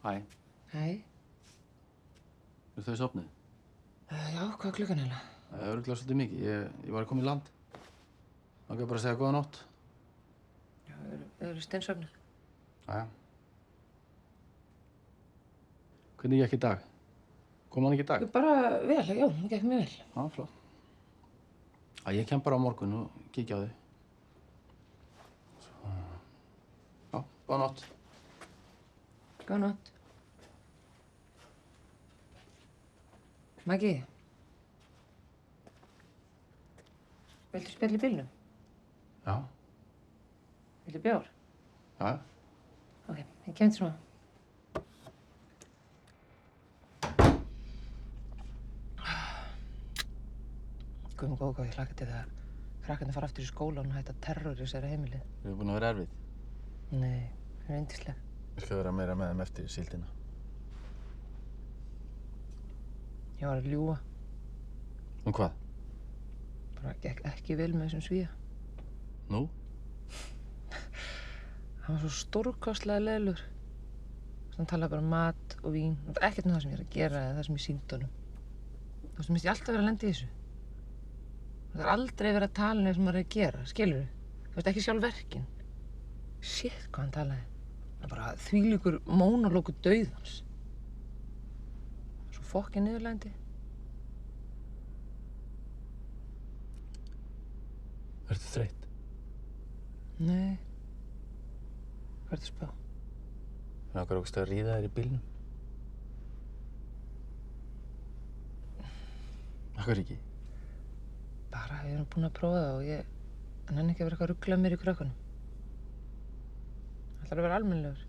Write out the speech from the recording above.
Hæ. Hæ. Eru þau sofnuð? Já, hvað er klukkan eiginlega? Það er örugglega svolítið mikið. Ég var að koma í land. Langaði bara að segja góða nótt. Já, þau eru steinsofnuð. Jæja. Hvernig gekk í dag? Kom hann ekki í dag? Bara vel, já, hún gekk mjög vel. Já, flott. Ég kem bara á morgun og kíkja á þau. Svo... Já, góða nótt. Góða nótt. Maggi. Viltu spjalla í bílnum? Já. Viltu bjór? Já. Ok, ég kem til svona. Guð minn góður, hvað ég hlakka til þegar krakkarnir fara aftur í skólann og hætta að terrorisera heimilið. Þau búin að vera erfið. Nei, það er yndisleg. Ég skal vera meira með þeim eftir síldina. Ég var að ljúga. Hvað? Bara gekk ekki vel með þessum svíja. Nú? Hann var svo stórkostlega leiðilegur. Hann talaði bara um mat og vín. Það var ekkert með það sem ég er að gera eða það sem ég sýndi honum. Þú veist, mér finnst ég alltaf vera að lenda í þessu. Það er aldrei verið að tala um það sem maður er að gera, skilurðu? Þú veist, ekki sjálf verkin. Shit, hvað hann talaði. Það er bara þvílíkur mónológu dauðans. Svo fokkin niðurlægandi. Ertu þreytt? Nei. Hvað ertu að spá? Mér langar ógeðslega að ríða þér í bílnum. Af hverju ekki? Bara, ég er búin að prófa það og ég nenni ekki að vera eitthvað að rugla mér í krökkunum. Það ætlar að vera almennilegur.